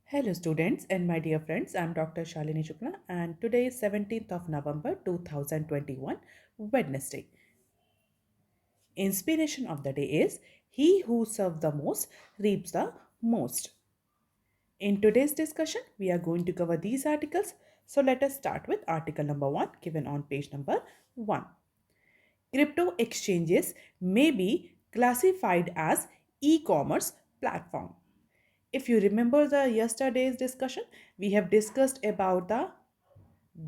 Hello students and my dear friends, I am Dr. Shalini Shukla and today is 17th of November 2021, Wednesday. Inspiration of the day is He who serves the most reaps the most. In today's discussion, we are going to cover these articles. So let us start with article number 1 given on page number 1. Crypto exchanges may be classified as e-commerce platform. If you remember the yesterday's discussion, we have discussed about the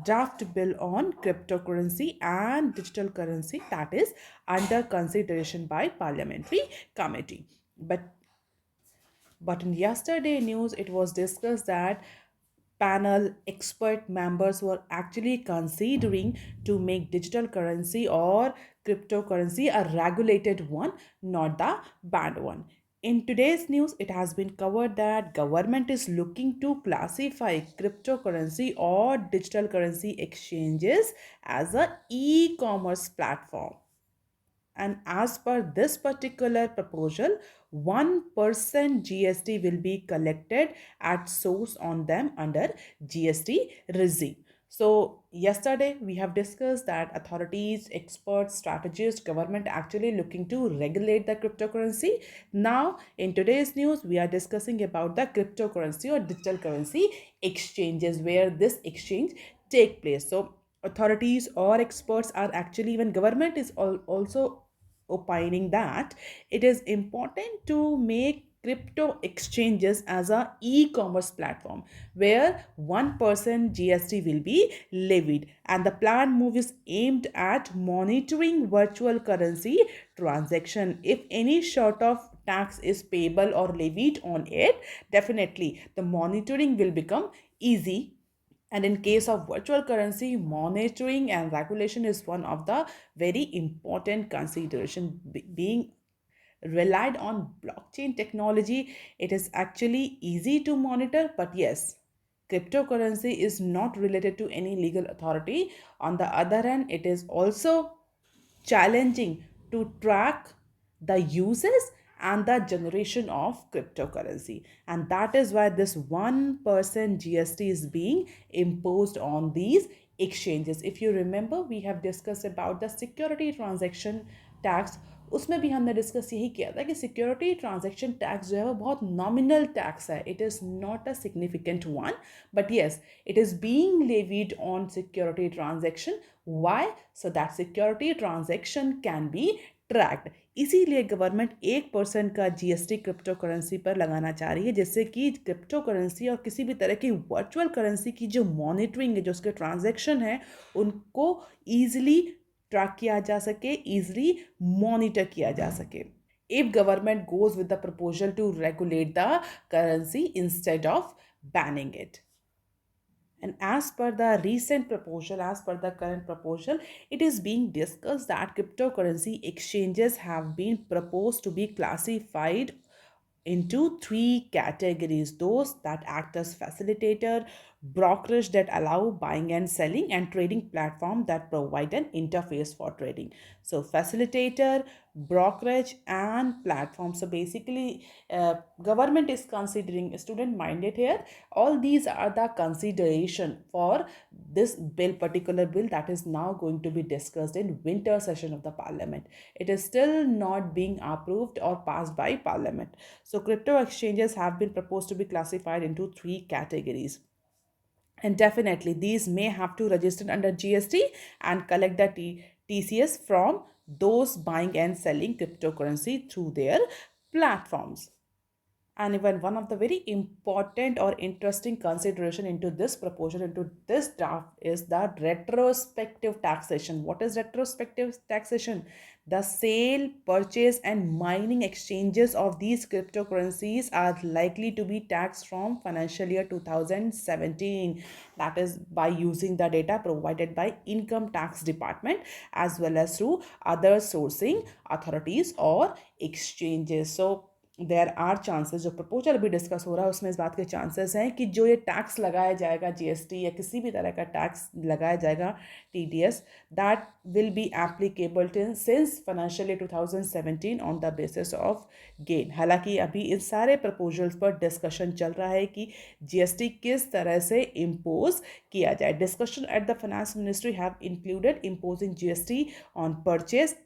draft bill on cryptocurrency and digital currency that is under consideration by parliamentary committee. But in yesterday news, it was discussed that panel expert members were actually considering to make digital currency or cryptocurrency a regulated one, not the banned one. In today's news, it has been covered that government is looking to classify cryptocurrency or digital currency exchanges as a e-commerce platform. And as per this particular proposal, 1% GST will be collected at source on them under GST regime. So, yesterday we have discussed that authorities, experts, strategists, government actually looking to regulate the cryptocurrency. Now, in today's news, we are discussing about the cryptocurrency or digital currency exchanges where this exchange take place. So, authorities or experts are actually, even government is also opining that it is important to make crypto exchanges as a e-commerce platform where 1% GST will be levied, and the planned move is aimed at monitoring virtual currency transaction. If any sort of tax is payable or levied on it, definitely the monitoring will become easy. And in case of virtual currency, monitoring and regulation is one of the very important consideration. Being relied on blockchain technology, it is actually easy to monitor, but yes, cryptocurrency is not related to any legal authority. On the other hand, it is also challenging to track the uses and the generation of cryptocurrency, and that is why this 1% GST is being imposed on these exchanges. If you remember, we have discussed about the security transaction tax, उसमें भी हमने discuss यही किया था कि security transaction tax जो है वो बहुत नॉमिनल टैक्स है. It is not a significant one, but yes it is being levied on security transaction. Why? So that security transaction can be tracked. इसीलिए गवर्नमेंट 1% का जीएसटी क्रिप्टो करेंसी पर लगाना चाह रही है, जिससे कि क्रिप्टो करेंसी और किसी भी तरह की वर्चुअल करेंसी की जो मॉनिटरिंग है, जो उसके ट्रांजैक्शन है, उनको ईजिली ट्रैक किया जा सके, easily monitor किया जा सके. If government goes with the proposal to regulate the currency instead of banning it. And as per the recent proposal, as per the current proposal, it is being discussed that cryptocurrency exchanges have been proposed to be classified into three categories: those that act as facilitator, brokerage that allow buying and selling, and trading platform that provide an interface for trading. So facilitator, brokerage, and platform. So basically, government is considering, student minded here, all these are the consideration for this bill, particular bill that is now going to be discussed in winter session of the parliament. It is still not being approved or passed by parliament. So crypto exchanges have been proposed to be classified into three categories. And definitely these may have to register under GST and collect the TCS from those buying and selling cryptocurrency through their platforms. And even one of the very important or interesting consideration into this proposal, into this draft, is the retrospective taxation. What is retrospective taxation? The sale, purchase, and mining exchanges of these cryptocurrencies are likely to be taxed from financial year 2017. That is by using the data provided by Income Tax Department as well as through other sourcing authorities or exchanges. So there are chances, जो proposal अभी discuss हो रहा है उसमें इस बात के chances हैं कि जो ये टैक्स लगाया जाएगा, जीएसटी या किसी भी तरह का टैक्स लगाया जाएगा, TDS, that will be applicable since financial year 2017 on the basis of gain. हालांकि अभी इन सारे प्रपोजल्स पर डिस्कशन चल रहा है कि जीएसटी किस तरह से इम्पोज किया जाए। Discussion at the finance ministry have included imposing GST on purchase,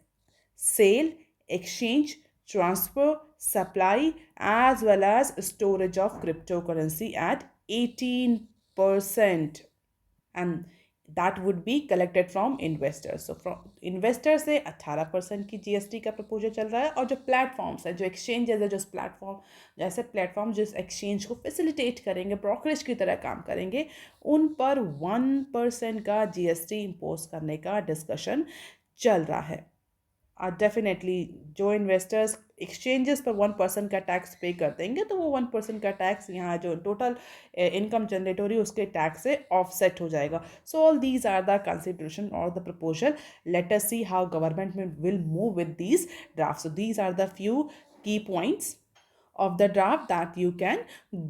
sale, exchange, transfer, supply, as well as storage of cryptocurrency at 18%. And that would be collected from investors. So from investors से 18% की GST का proposal चल रहा है, और जो platforms है, जो एक्सचेंजेस है, जो प्लेटफॉर्म, जैसे प्लेटफॉर्म जिस एक्सचेंज को फैसिलिटेट करेंगे, ब्रोकरेज की तरह काम करेंगे, उन पर 1% का जीएसटी इम्पोज करने का डिस्कशन चल रहा है। डेफिनेटली जो इन्वेस्टर्स एक्सचेंजेस पर 1% का टैक्स पे कर देंगे, तो वो 1% का टैक्स यहाँ जो टोटल इनकम जनरेट हो रही है उसके टैक्स से ऑफसेट हो जाएगा। So all these are the consideration और the proposal. Let us see how government will move with these draft. So these are the few key points of the draft that you can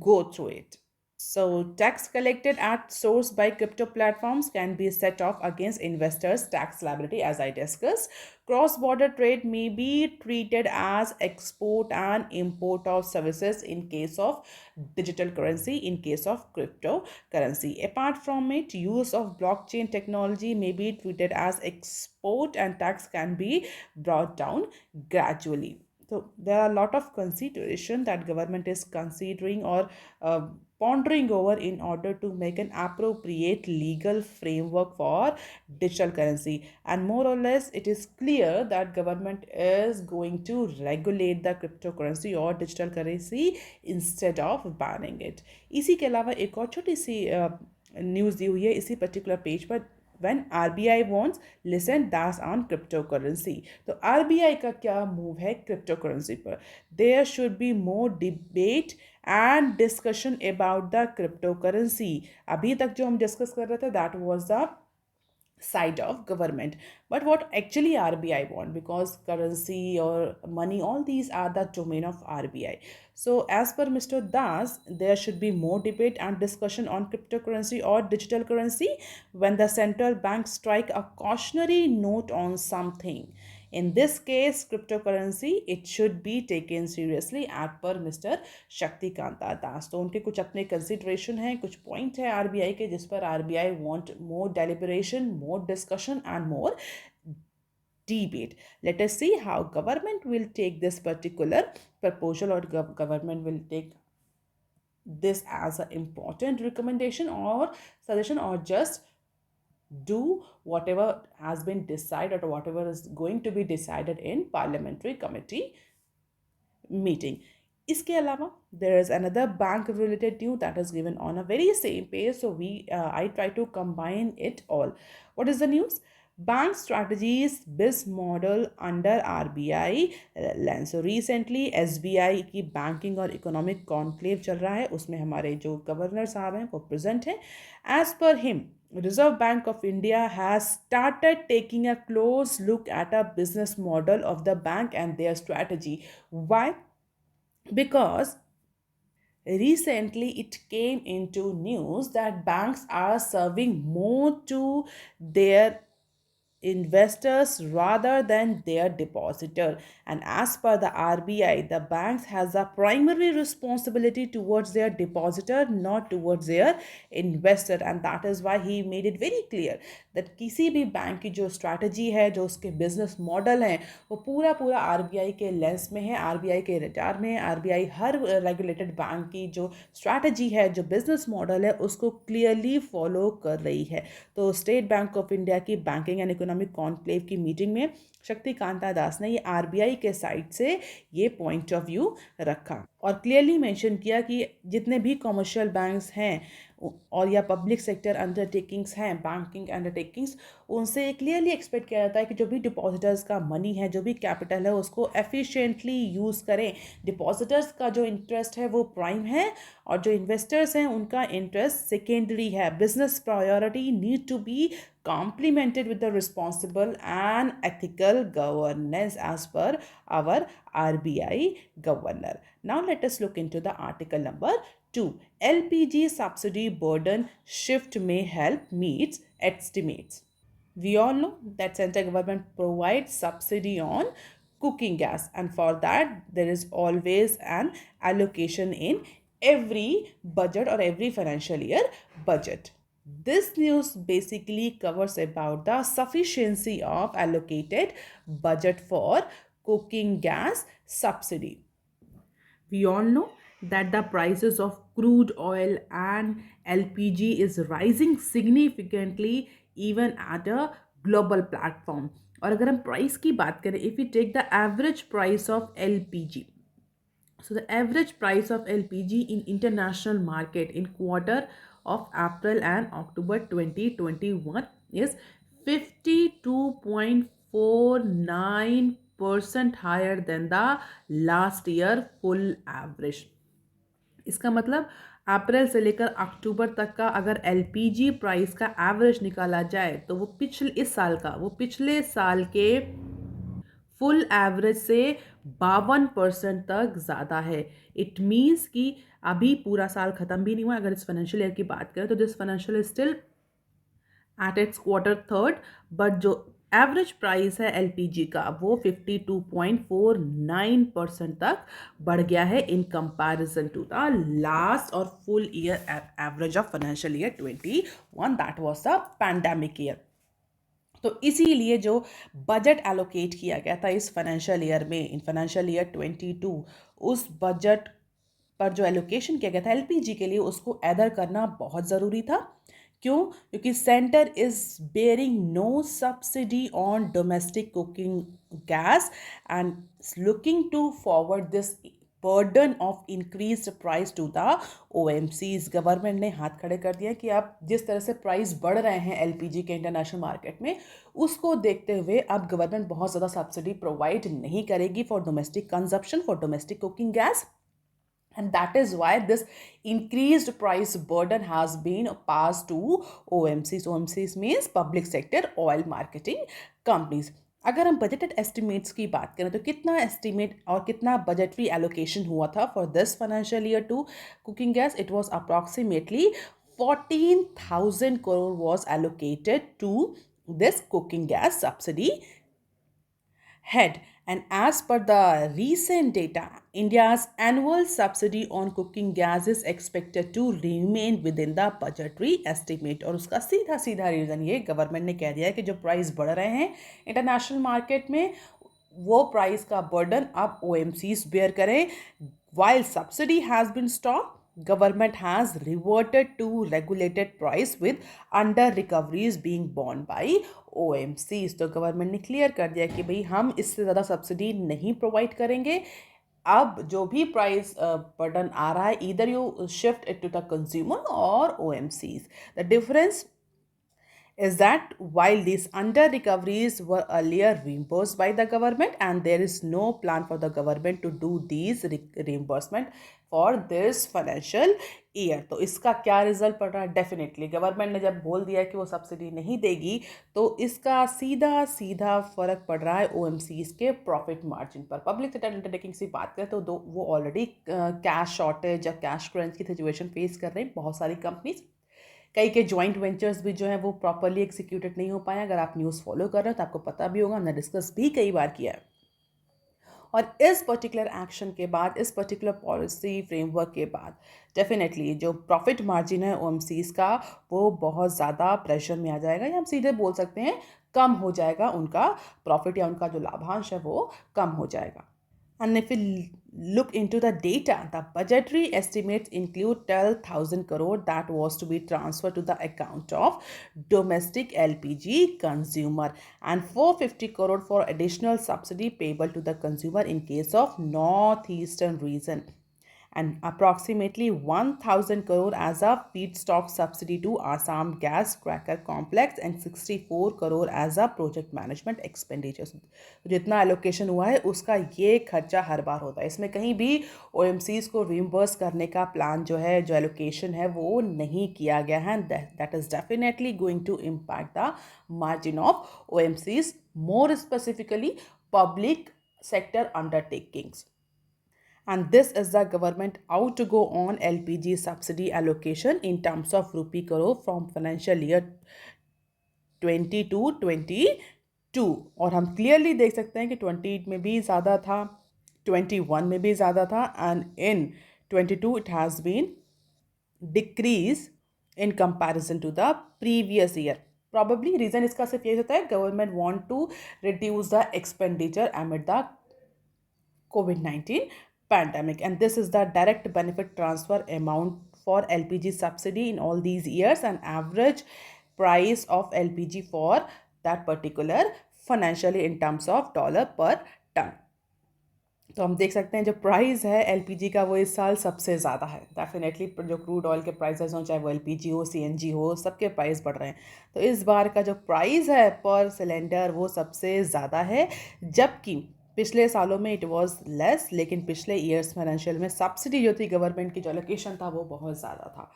go through it. So, tax collected at source by crypto platforms can be set off against investors' tax liability, as I discussed. Cross border trade may be treated as export and import of services in case of digital currency, in case of cryptocurrency. Apart from it, use of blockchain technology may be treated as export, and tax can be brought down gradually. So there are a lot of consideration that government is considering or pondering over in order to make an appropriate legal framework for digital currency. And more or less it is clear that government is going to regulate the cryptocurrency or digital currency instead of banning it. इसी के अलावा एक और छोटी सी news दी हुई है इसी particular page पर। when RBI wants listen that's on cryptocurrency। तो RBI का क्या मूव है क्रिप्टोकरेंसी पर? There should be more debate and discussion about the cryptocurrency। अभी तक जो हम डिस्कस कर रहे थे that was the side of government, but what actually RBI want, because currency or money, all these are the domain of RBI. So as per Mr. Das, there should be more debate and discussion on cryptocurrency or digital currency when the central bank strike a cautionary note on something. In this case, cryptocurrency, it should be taken seriously as per Mr. Shaktikanta दास। तो उनके कुछ अपने consideration हैं, कुछ point है RBI के जिस पर RBI want more deliberation, more discussion and more debate. Let us see how government will take this particular proposal, or government will take this as an important recommendation or suggestion, or just do whatever has been decided or whatever is going to be decided in parliamentary committee meeting. इसके अलावा there is another bank related news that is given on a very same page, so I try to combine it all. What is the news? Bank strategies biz model under RBI lens। so recently SBI की banking और economic conclave चल रहा है, उसमें हमारे जो governor साहब हैं वो प्रेजेंट हैं। As per him, Reserve Bank of India has started taking a close look at a business model of the bank and their strategy. Why? Because recently it came into news that banks are serving more to their investors rather than their depositor, and as per the RBI, the banks has a primary responsibility towards their depositor, not towards their investor, and that is why he made it very clear that किसी भी bank की जो strategy है, जो उसके business model हैं, वो पूरा पूरा आरबीआई के लेंस में है, आरबीआई के रडार में है। आरबीआई हर रेगुलेटेड बैंक की जो स्ट्रैटेजी है, जो बिजनेस मॉडल है, उसको क्लियरली फॉलो कर रही है। तो स्टेट बैंक ऑफ इंडिया की बैंकिंग एंड इकोनॉमिक कॉन्क्लेव की मीटिंग में शक्तिकांता दास ने ये आरबीआई के साइड से ये पॉइंट ऑफ व्यू रखा और क्लियरली मेंशन किया कि जितने भी कॉमर्शियल बैंक्स हैं और या पब्लिक सेक्टर अंडरटेकिंग्स हैं, बैंकिंग अंडरटेकिंग्स, उनसे क्लियरली एक्सपेक्ट किया जाता है कि जो भी डिपॉजिटर्स का मनी है, जो भी कैपिटल है, उसको एफिशिएंटली यूज़ करें। डिपॉजिटर्स का जो इंटरेस्ट है वो प्राइम है, और जो इन्वेस्टर्स हैं उनका इंटरेस्ट सेकेंडरी है। Business priority need to be complemented with the responsible and ethical governance as per our RBI governor. Now let us look into the article number 2. LPG subsidy burden shift may help meets estimates. We all know that central government provides subsidy on cooking gas, and for that there is always an allocation in every budget or every financial year budget. This news basically covers about the sufficiency of allocated budget for cooking gas subsidy. We all know that the prices of crude oil and LPG is rising significantly even at a global platform. और अगर हम price की बात करें, if we take the average price of LPG, so the average price of LPG in international market in quarter of April and October 2021 is 52.49% higher than the last year full average. इसका मतलब अप्रैल से लेकर अक्टूबर तक का अगर LPG price का average निकाला जाए तो वो पिछले साल के फुल एवरेज से 52% तक ज़्यादा है। इट मीन्स कि अभी पूरा साल ख़त्म भी नहीं हुआ। अगर इस फाइनेंशियल ईयर की बात करें तो this financial year still at its quarter third, but जो एवरेज प्राइस है एलपीजी का वो 52.49% तक बढ़ गया है in comparison to the last और full year average of financial year 21, that was the pandemic year. तो इसीलिए जो बजट एलोकेट किया गया था इस फाइनेंशियल ईयर में, इन फाइनेंशियल ईयर 22, उस बजट पर जो एलोकेशन किया गया था एलपीजी के लिए, उसको एडर करना बहुत ज़रूरी था। क्यों? क्योंकि centre is bearing no subsidy on domestic cooking gas and looking to forward this burden of increase price to the OMCs. Government ने हाथ खड़े कर दिया कि अब जिस तरह से प्राइस बढ़ रहे हैं एलपीजी के इंटरनेशनल मार्केट में, उसको देखते हुए अब गवर्नमेंट बहुत ज़्यादा सब्सिडी प्रोवाइड नहीं करेगी for domestic consumption, for domestic cooking gas. And that is why this increased price burden has been passed to OMCs. OMCs means public sector oil marketing companies. अगर हम बजटेड एस्टिमेट्स की बात करें तो कितना estimate और कितना बजटरी एलोकेशन हुआ था for this financial year to cooking gas? It was approximately 14,000 crore was allocated to this cooking gas subsidy head. And as per the recent data, India's annual subsidy on cooking gas is expected to remain within the budgetary estimate. और उसका सीधा सीधा reason ये government ने कह दिया है कि जो प्राइस बढ़ रहे हैं इंटरनेशनल मार्केट में, वो प्राइस का बर्डन अब OMCs बेयर करें. While subsidy has been stopped, government has reverted to regulated price with under recoveries being borne by OMCs. तो गवर्नमेंट ने क्लियर कर दिया कि भाई हम इससे ज़्यादा सब्सिडी नहीं प्रोवाइड करेंगे. अब जो भी प्राइस बर्डन आ रहा है, either you shift it to the consumer or OMCs. The difference is that while these under recoveries were earlier reimbursed by the government, and there is no plan for the government to do these reimbursement for this financial year. तो इसका क्या result पड़ रहा है? Definitely government ने जब बोल दिया कि वो सब्सिडी नहीं देगी, तो इसका सीधा सीधा फर्क पड़ रहा है OMCs के प्रॉफिट मार्जिन पर. पब्लिक सेक्टर अंडरटेकिंग की बात करें तो वो ऑलरेडी कैश शॉर्टेज या कैश क्रंच की सिचुएशन फेस कर रहे हैं बहुत सारी कंपनीज. कई के जॉइंट वेंचर्स भी जो हैं वो प्रॉपरली एग्जीक्यूटेड नहीं हो पाए. अगर आप न्यूज़ फॉलो कर रहे हो तो आपको पता भी होगा, हमने डिस्कस भी कई बार किया है. और इस पर्टिकुलर एक्शन के बाद, इस पर्टिकुलर पॉलिसी फ्रेमवर्क के बाद, डेफिनेटली जो प्रॉफिट मार्जिन है OMCs का, वो बहुत ज़्यादा प्रेशर में आ जाएगा, या हम सीधे बोल सकते हैं कम हो जाएगा. उनका प्रॉफिट या उनका जो लाभांश है वो कम हो जाएगा. And if we look into the data, the budgetary estimates include 12,000 crore that was to be transferred to the account of domestic LPG consumer, and 450 crore for additional subsidy payable to the consumer in case of northeastern region. and approximately 1,000 crore as a feedstock subsidy to Assam gas cracker complex and 64 crore as a project management expenditure. जितना allocation हुआ है उसका ये खर्चा हर बार होता है, इसमें कहीं भी OMCs को reimburse करने का प्लान जो है, जो allocation है, वो नहीं किया गया है. That is definitely going to impact the margin of OMCs, more specifically public sector undertakings. And this is the government out to go on LPG subsidy allocation in terms of rupee crore from financial year 20 to 22. और हम clearly देख सकते हैं कि 20 में भी ज़्यादा था, 21 में भी ज़्यादा था, and in 22 it has been decrease in comparison to the previous year. Probably reason इसका सिर्फ ये होता है, government want to reduce the expenditure amid the COVID-19 pandemic, and this is the direct benefit transfer amount for LPG subsidy in all these years and average price of LPG for that particular financially in terms of dollar per ton. तो हम देख सकते हैं जो price है LPG का वो इस साल सबसे ज़्यादा है. डेफिनेटली जो क्रूड ऑयल के प्राइसेस हों, चाहे वो एलपीजी हो, सीएनजी हो, सबके प्राइस बढ़ रहे हैं. तो इस बार का जो प्राइस है पर सिलेंडर वो सबसे ज़्यादा है, जबकि पिछले सालों में इट वाज लेस, लेकिन पिछले ईयर्स फाइनेंशियल में सब्सिडी जो थी गवर्नमेंट की, जो एलोकेशन था वो बहुत ज़्यादा था.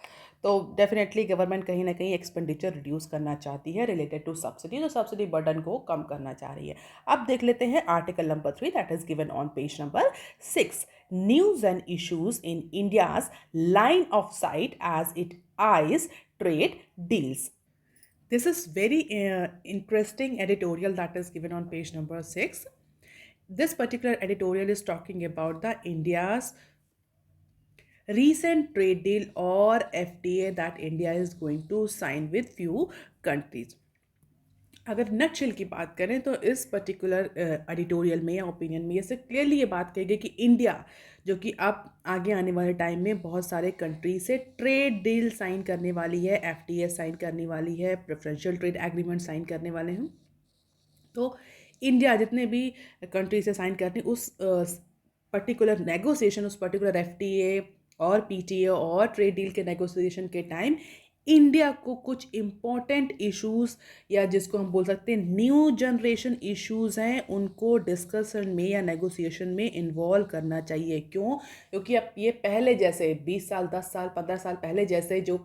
तो डेफिनेटली गवर्नमेंट कहीं ना कहीं एक्सपेंडिचर रिड्यूस करना चाहती है रिलेटेड टू सब्सिडी, तो सब्सिडी बर्डन को कम करना चाह रही है. अब देख लेते हैं article number 3 that is given on page number 6. News and issues in India's line of sight as it eyes trade deals. This is very interesting editorial that is given on page number 6. This particular editorial is talking about the India's recent trade deal or FTA that India is going to sign with few countries. अगर नटशिल की बात करें तो इस particular editorial में या opinion में ये क्लियरली ये बात कही गई कि इंडिया जो कि अब आगे आने वाले टाइम में बहुत सारे कंट्री से ट्रेड डील साइन करने वाली है, एफटीए साइन करने वाली है, प्रेफरेंशियल ट्रेड एग्रीमेंट साइन करने वाले हैं. तो इंडिया जितने भी कंट्री से साइन करती उस पर्टिकुलर नेगोशिएशन, उस पर्टिकुलर एफटीए और पीटीए और ट्रेड डील के नेगोशिएशन के टाइम इंडिया को कुछ इम्पॉर्टेंट इश्यूज या जिसको हम बोल सकते हैं न्यू जनरेशन इश्यूज हैं, उनको डिस्कशन में या नेगोशिएशन में इन्वॉल्व करना चाहिए. क्यों? क्योंकि अब ये पहले जैसे 20 साल 10 साल 15 साल पहले जैसे जो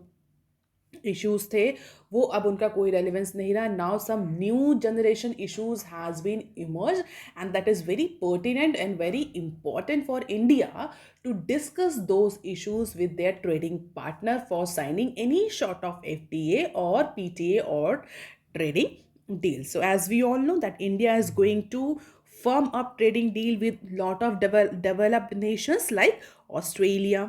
इश्यूज थे वो अब उनका कोई रेलिवेंस नहीं रहा. Now some new generation issues has been emerge and that is very pertinent and very important for India to discuss those issues with their trading partner for signing any sort of FTA or PTA or trading deal. So as we all know that India is going to firm up trading deal with lot of developed nations like Australia,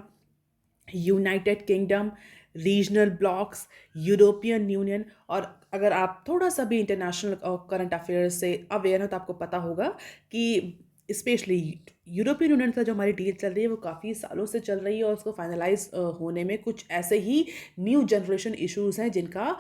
United kingdom, regional blocks, European Union. और अगर आप थोड़ा सा भी international current affairs से aware हो तो आपको पता होगा कि स्पेशली यूरोपियन यूनियन का जो हमारी डील चल रही है वो काफ़ी सालों से चल रही है और उसको फाइनलाइज होने में कुछ ऐसे ही न्यू जनरेशन इश्यूज हैं जिनका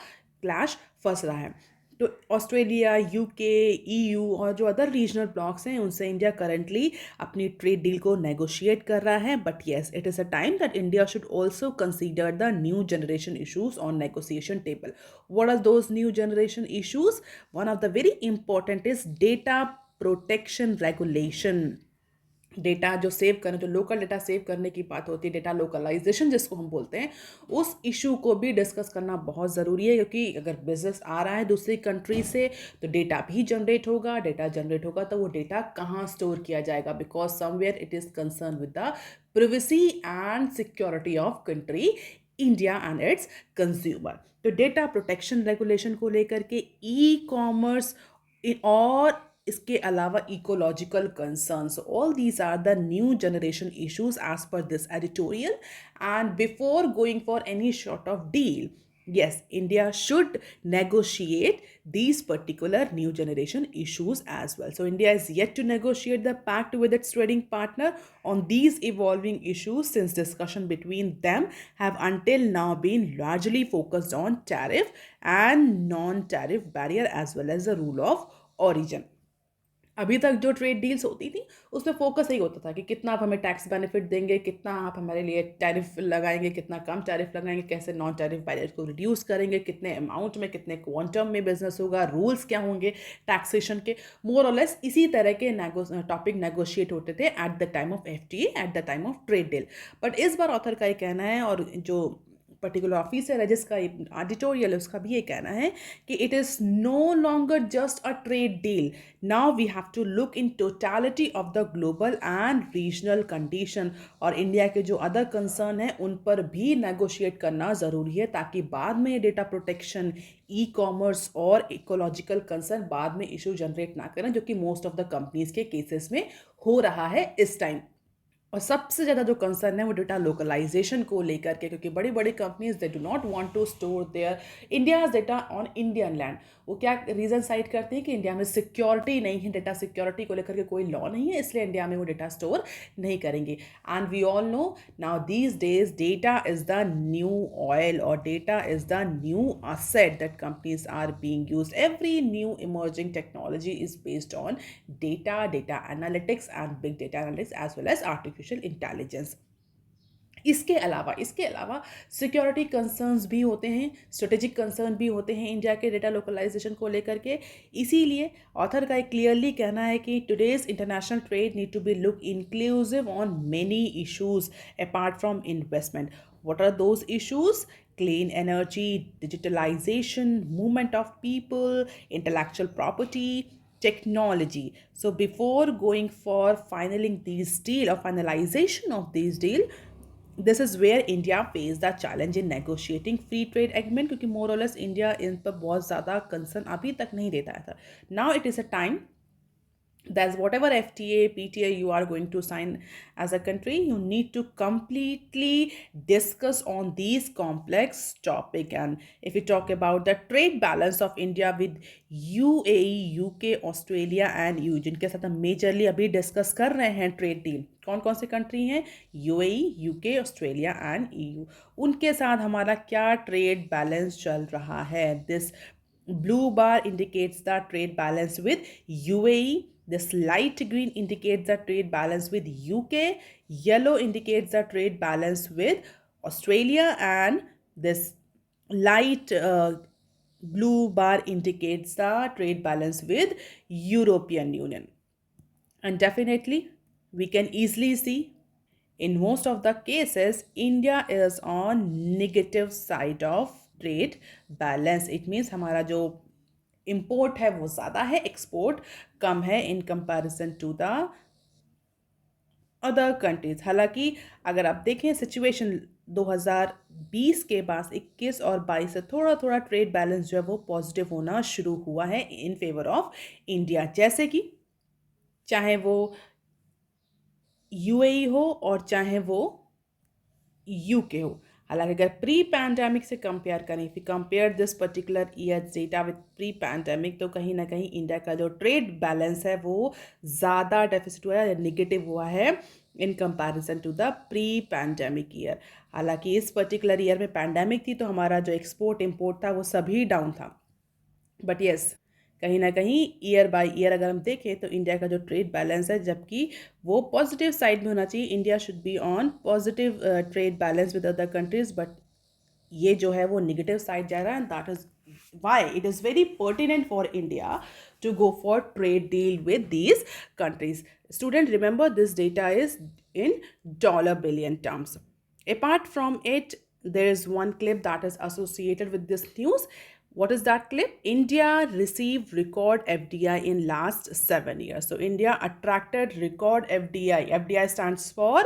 क्लैश फंस रहा है. तो ऑस्ट्रेलिया, यूके, ईयू और जो अदर रीजनल ब्लॉक्स हैं उनसे इंडिया करंटली अपनी ट्रेड डील को नेगोशिएट कर रहा है. But yes, it is a time that India should also consider the new generation issues on negotiation table. What are those new generation issues? One of the very important is data protection regulation. Data जो save करने, जो local data save करने की बात होती है, data localisation जिसको हम बोलते हैं, उस इशू को भी डिस्कस करना बहुत ज़रूरी है. क्योंकि अगर बिजनेस आ रहा है दूसरी कंट्री से तो डेटा भी जनरेट होगा. डेटा जनरेट होगा तो वो डेटा कहाँ स्टोर किया जाएगा, because somewhere it is concern with the privacy and security of country India and its consumer. तो डेटा प्रोटेक्शन रेगुलेशन को लेकर के ई कॉमर्स और इसके अलावा ecological concerns, all these are the new generation issues as per this editorial. And before going for any sort of deal, yes, India should negotiate these particular new generation issues as well. So India is yet to negotiate the pact with its trading partner on these evolving issues, since discussion between them have until now been largely focused on tariff and non-tariff barrier as well as the rule of origin. अभी तक जो trade deals होती थी उसमें focus यही होता था कि कितना आप हमें टैक्स बेनिफिट देंगे, कितना आप हमारे लिए टैरिफ लगाएंगे, कितना कम टैरिफ लगाएंगे, कैसे नॉन टैरिफ बैरियर को रिड्यूस करेंगे, कितने अमाउंट में, कितने क्वांटम में बिजनेस होगा, रूल्स क्या होंगे टैक्सेशन के। मोर और लेस इसी तरह के टॉपिक नेगोशिएट होते थे at the time of FTA, at the time of trade deal. But इस बार ऑथर का ये कहना है, और जो पर्टिकुलर ऑफिसर है जिसका एडिटोरियल है उसका भी ये कहना है कि it is no longer just a trade deal. Now we have to look in totality of the global and regional condition, और इंडिया के जो अदर कंसर्न है उन पर भी नेगोशिएट करना ज़रूरी है, ताकि बाद में डेटा प्रोटेक्शन, ई कॉमर्स और इकोलॉजिकल कंसर्न बाद में इशू जनरेट ना करें, जो कि मोस्ट ऑफ द कंपनीज के केसेस में हो रहा है इस टाइम। और सबसे ज़्यादा जो कंसर्न है वो डेटा लोकलाइजेशन को लेकर के, क्योंकि बड़ी बड़ी companies they do not want to store their India's data on Indian land. वो क्या रीज़न साइट करते हैं कि इंडिया में सिक्योरिटी नहीं है, डेटा सिक्योरिटी को लेकर के कोई लॉ नहीं है, इसलिए इंडिया में वो डेटा स्टोर नहीं करेंगे। And we all know now these days data is the new oil, और data is the new asset that companies are being used. Every new emerging technology is based on data analytics and big data analytics as well as artificial intelligence. इसके अलावा security concerns भी होते हैं, strategic concern भी होते हैं India के data localisation को लेकर के। इसीलिए ऑथर का एक क्लियरली कहना है कि today's international trade need to be look inclusive on many issues apart from investment. What are those issues? Clean energy, digitalization, movement of people, intellectual property, technology. So before going for finalization of these deal, this is where India faced the challenge in negotiating free trade agreement, क्योंकि more or less India इन पर बहुत ज़्यादा concern अभी तक नहीं देता था। Now it is a time, that's whatever FTA, PTA you are going to sign as a country, you need to completely discuss on these complex topic. And if we talk about the trade balance of India with UAE, UK, Australia and EU, जिनके साथ हम majorly अभी discuss कर रहे हैं trade deal, कौन कौन से कंट्री हैं? UAE, UK, Australia and EU. उनके साथ हमारा क्या ट्रेड बैलेंस चल रहा है? This blue bar indicates the trade balance with UAE. This light green indicates the trade balance with UK. Yellow indicates the trade balance with Australia, and this light blue bar indicates the trade balance with European Union. And definitely we can easily see in most of the cases India is on negative side of trade balance. It means हमारा जो import है वो ज़्यादा है, export कम है in comparison to the other countries. हालांकि अगर आप देखें सिचुएशन 2020 के बाद 21 और 22 से थोड़ा थोड़ा ट्रेड बैलेंस जो है वो पॉजिटिव होना शुरू हुआ है इन फेवर ऑफ इंडिया, जैसे कि चाहे वो यूएई हो और चाहे वो यूके हो। हालांकि अगर प्री पैंडेमिक से कंपेयर करें, if you compare this particular year data with pre pandemic, तो कहीं ना कहीं इंडिया का जो ट्रेड बैलेंस है वो ज़्यादा डेफिसिट हुआ है या निगेटिव हुआ है in comparison to the pre pandemic year. हालांकि इस पर्टिकुलर ईयर में पैंडेमिक थी तो हमारा जो एक्सपोर्ट इम्पोर्ट था वो सभी डाउन था। बट यस, कहीं ना कहीं ईयर बाय ईयर अगर हम देखें तो इंडिया का जो ट्रेड बैलेंस है, जबकि वो पॉजिटिव साइड में होना चाहिए, India should be on positive trade balance with other countries, but ये जो है वो नेगेटिव साइड जा रहा है। And that is why it is very pertinent for India to go for trade deal with these countries. Student remember this data is in dollar billion terms. Apart from it, there is one clip that is associated with this news. What is that clip? India received record FDI in last 7 years. So India attracted record FDI. FDI stands for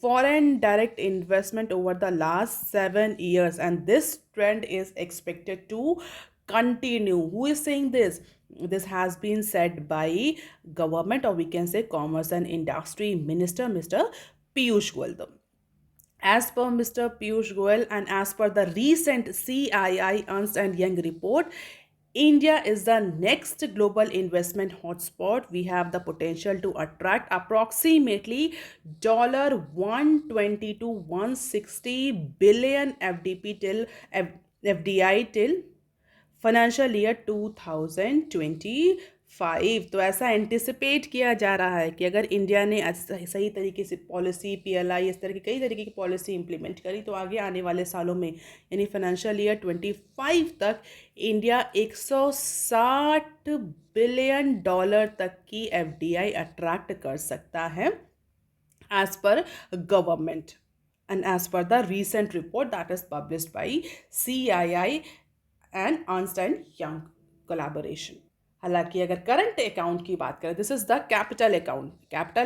foreign direct investment over the last 7 years, and this trend is expected to continue. Who is saying this? This has been said by government, or we can say commerce and industry minister, Mr. Piyush Goyal. As per Mr. Piyush Goyal and as per the recent CII Ernst and Young report, India is the next global investment hotspot. We have the potential to attract approximately $120 to 160 billion FDP till FDI till financial year 2025. 5। तो ऐसा anticipate किया जा रहा है कि अगर India ने सही तरीके से पॉलिसी, पीएलआई, इस तरह की कई तरीके की पॉलिसी इंप्लीमेंट करी तो आगे आने वाले सालों में यानी फाइनेंशियल ईयर 25 तक इंडिया 160 बिलियन डॉलर तक की एफडीआई अट्रैक्ट कर सकता है, as per government and as per the recent report that is published by CII and Ernst and Young collaboration. हालांकि अगर करंट अकाउंट की बात करें, this is the capital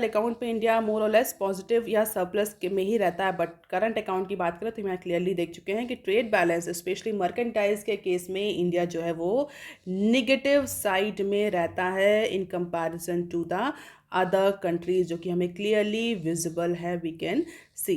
account पे इंडिया मोर और लेस पॉजिटिव या सरप्लस के में ही रहता है, बट करंट अकाउंट की बात करें तो यहाँ क्लियरली देख चुके हैं कि ट्रेड बैलेंस स्पेशली मर्केंटाइज के केस में इंडिया जो है वो निगेटिव साइड में रहता है in comparison to the other countries, जो कि हमें क्लियरली विजिबल है, we can see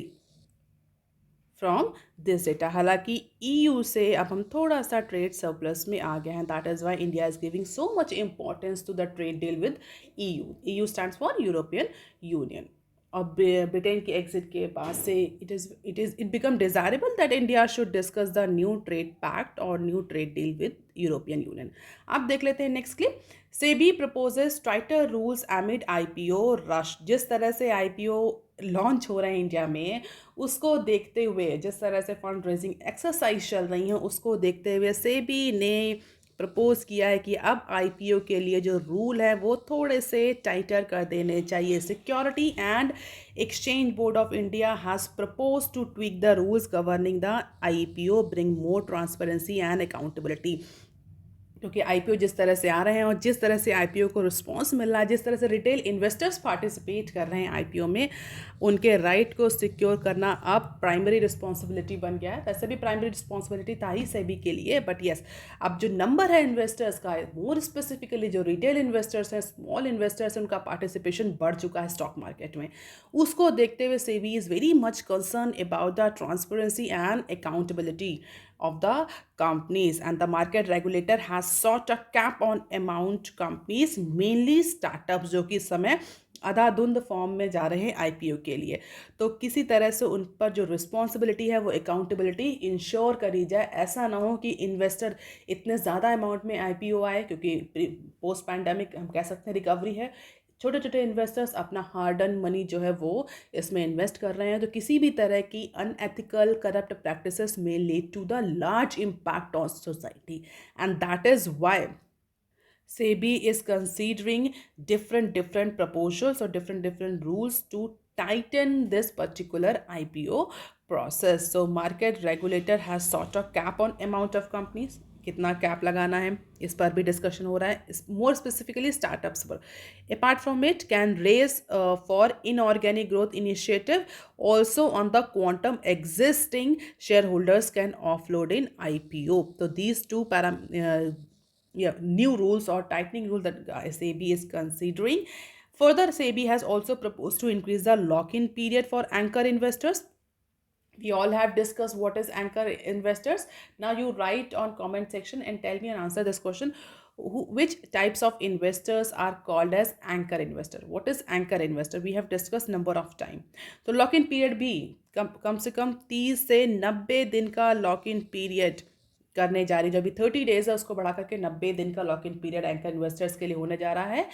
from this data. हालांकि ईयू से अब हम थोड़ा सा ट्रेड सरप्लस में आ गए हैं, that is why India is giving so much importance to the trade deal with EU. EU stands for European Union. और ब्रिटेन के एग्जिट के बाद से it become desirable that India should discuss the new trade pact और new trade deal with European Union. अब देख लेते हैं next clip. SEBI proposes tighter rules amid IPO rush. जिस तरह से आईपीओ लॉन्च हो रहे हैं इंडिया में, उसको देखते हुए, जिस तरह से फंड रेजिंग एक्सरसाइज चल रही हैं, उसको देखते हुए सेबी ने प्रपोज किया है कि अब आईपीओ के लिए जो रूल है वो थोड़े से टाइटर कर देने चाहिए। Security and exchange board of India has propose to tweak the rules governing the IPO, bring more transparency and accountability. क्योंकि आईपीओ जिस तरह से आ रहे हैं और जिस तरह से आईपीओ को रिस्पांस मिल रहा है, जिस तरह से रिटेल इन्वेस्टर्स पार्टिसिपेट कर रहे हैं आईपीओ में, उनके राइट को सिक्योर करना अब प्राइमरी रिस्पॉन्सिबिलिटी बन गया है। वैसे भी प्राइमरी रिस्पॉन्सिबिलिटी था ही सेबी के लिए, बट येस, अब जो नंबर है इन्वेस्टर्स का, मोर स्पेसिफिकली जो रिटेल इन्वेस्टर्स हैं, स्मॉल इन्वेस्टर्स हैं, उनका पार्टिसिपेशन बढ़ चुका है स्टॉक मार्केट में। उसको देखते हुए SEBI is very much concern about the transparency and accountability of the companies, and the market regulator has sought a cap on amount companies, mainly startups, जो कि इस समय अधाधुंध फॉर्म में जा रहे हैं आईपीओ के लिए। तो किसी तरह से उन पर जो रिस्पॉन्सिबिलिटी है वो अकाउंटेबिलिटी इंश्योर करी जाए। ऐसा ना हो कि इन्वेस्टर इतने ज़्यादा अमाउंट में आईपीओ आए, क्योंकि पोस्ट पैंडेमिक हम कह सकते हैं रिकवरी है, छोटे छोटे इन्वेस्टर्स अपना हार्ड अर्न मनी जो है वो इसमें इन्वेस्ट कर रहे हैं, तो किसी भी तरह की अनएथिकल करप्ट प्रैक्टिसेस में lead to the large impact on society, and that is why SEBI is considering different proposals or different rules to tighten this particular IPO process. So market regulator has sought a cap on amount of companies. कितना cap लगाना है इस पर भी discussion हो रहा है, more specifically startups पर। Apart from it can raise for inorganic growth initiative also on the quantum existing share holders can offload in IPO. तो these two new rules or tightening rule that SEBI is considering. Further, SEBI has also proposed to increase the lock-in period for anchor investors. We all have discussed what is anchor investors. Now you write on comment section and tell me and answer this question. Which types of investors are called as anchor investor? What is anchor investor? We have discussed number of time. तो lock in period भी कम से कम 30 से 90 दिन का lock in period करने जा रही, जो अभी 30 डेज है उसको बढ़ा करके 90 दिन का lock in period anchor investors के लिए होने जा रहा है।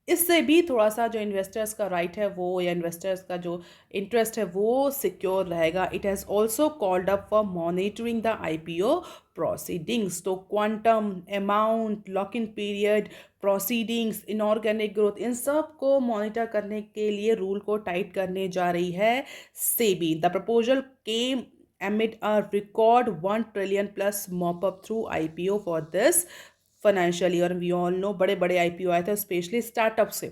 इससे भी थोड़ा सा जो इन्वेस्टर्स का राइट है वो, या इन्वेस्टर्स का जो इंटरेस्ट है वो सिक्योर रहेगा। It has also called up for monitoring the IPO proceedings. तो quantum, amount, lock in period, proceedings, inorganic growth, इन सब को मॉनिटर करने के लिए रूल को टाइट करने जा रही है SEBI. The proposal came amid a record 1 trillion plus mop up through IPO for this financial year. We all know बड़े बड़े IPO आए थे स्पेशली स्टार्टअप से।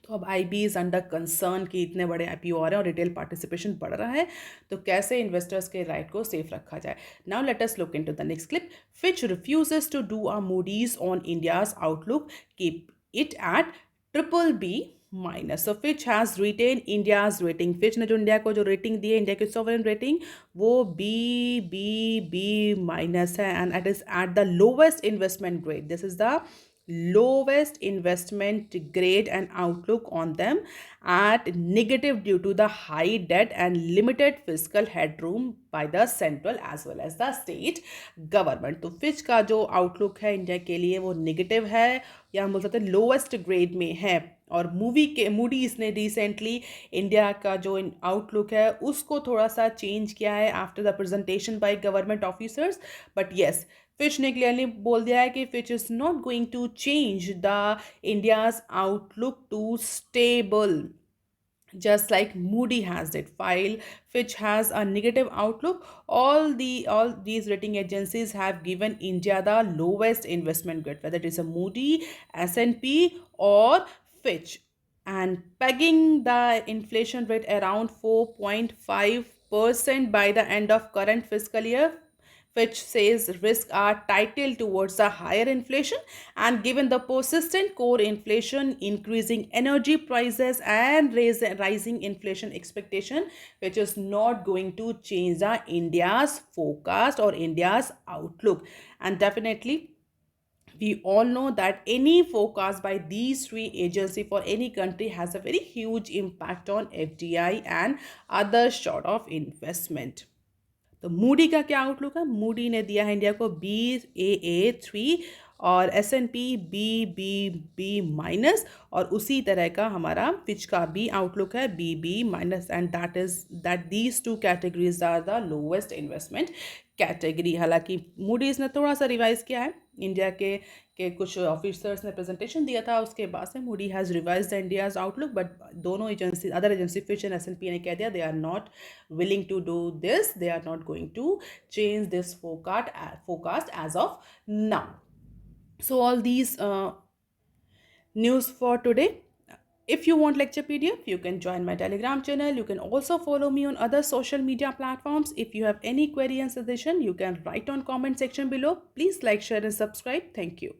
तो अब IB इज अंडर कंसर्न कि इतने बड़े IPO आ रहे हैं और रिटेल पार्टिसिपेशन बढ़ रहा है, तो कैसे इन्वेस्टर्स के राइट को सेफ रखा जाए। Now let us look into the next clip. Fitch refuses to do a Moody's on India's outlook, keep it at BBB minus. So Fitch has retain India's rating. Fitch ने जो India को जो rating दी है, India की sovereign rating, वो BBB minus है, and it is at the lowest investment grade. This is the lowest investment grade and outlook on them at negative due to the high debt and limited fiscal headroom by the central as well as the state government. तो Fitch का जो outlook है India के लिए वो negative है, या हम बोल सकते हैं लोवेस्ट ग्रेड में है। और मूडीज ने रिसेंटली इंडिया का जो आउटलुक है उसको थोड़ा सा चेंज किया है after the presentation by government officers. But yes, Fitch ने क्लियरली बोल दिया है कि Fitch is not going to change the India's outlook to stable, just like Moody has it. While Fitch has a negative outlook, all these rating agencies have given India the lowest investment grade, whether it is a Moody, S&P, or Fitch, and pegging the inflation rate around 4.5% by the end of current fiscal year. Fitch says risks are titled towards the higher inflation, and given the persistent core inflation, increasing energy prices, and rising inflation expectation, which is not going to change the India's forecast or India's outlook. And definitely, we all know that any forecast by these three agencies for any country has a very huge impact on FDI and other sort of investment. तो Moody का क्या outlook है? Moody ने दिया है India को Baa3 और S&P BBB-, और उसी तरह का हमारा फिच का भी आउटलुक है BB-, and that these two categories are the lowest investment category. हालांकि मूडीज़ ने थोड़ा सा रिवाइज किया है, इंडिया के कुछ ऑफिसर्स ने प्रेजेंटेशन दिया था, उसके बाद से Moody has revised the India's outlook, but दोनों agency, other agency Fitch and S&P ने कह दिया they are not willing to do this, they are not going to change this forecast as of now. So all these news for today. If you want lecture PDF, you can join my Telegram channel. You can also follow me on other social media platforms. If you have any query and suggestion, you can write on comment section below. Please like, share and subscribe. Thank you.